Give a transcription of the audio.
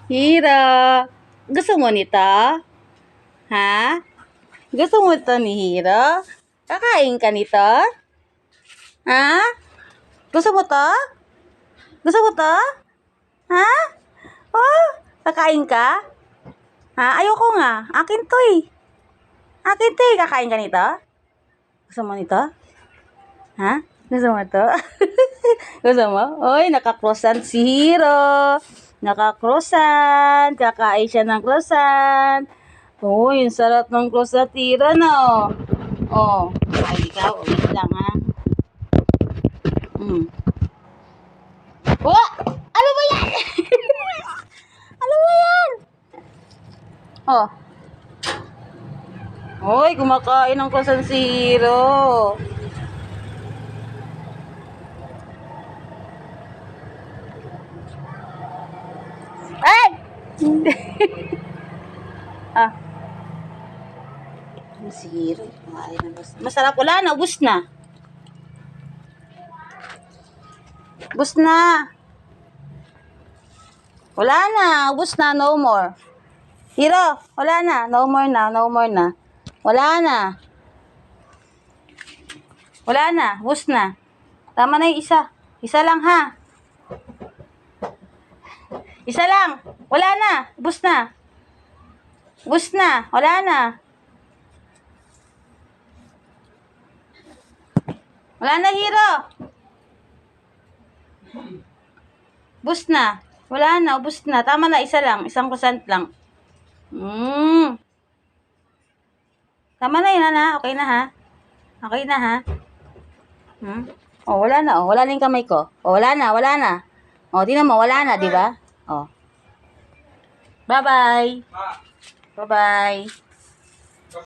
Hira, gusto mo nito? Ha? Gusto mo ito ni Hiro? Kakain ka nito? Ha? Gusto mo to? Gusto mo to? Ha? Oh, kakain ka? Ha? Ayoko nga. Akin to eh. Akin to eh. Kakain ka nito? Gusto mo nito? Ha? Gusto mo to? Gusto mo? Oy, nakakrosan si Hiro. Nakakrosan. Kakain siya ng krosan. Uy, ang sarap ng croissant tira no. Oh, ay ikaw, wait lang ha. Oh, ano ba yan? Ano ba yan? Oh. Hoy, kumakain ng croissant si Hiro. Ay! Ah. Si Hiro, kumain ng croissant. Masarap, wala na, ubus na. Ubus na. Wala na, ubus na, no more. Hiro, wala na, no more na, no more na. Wala na. Wala na, ubus na. Tama na yung isa. Isa lang ha. Isa lang. Wala na, ubus na. Ubus na, wala na. Wala na, Hiro. Ubus na. Wala na, ubus na. Tama na, isa lang. Isang croissant lang. Tama na yun, ha? Okay na, ha? Okay na, ha? Oh, wala na, oh. Wala na yung kamay ko. Oh, wala na, wala na. Oh, tingnan mo, wala na, di ba? Oh. Bye-bye. Bye-bye.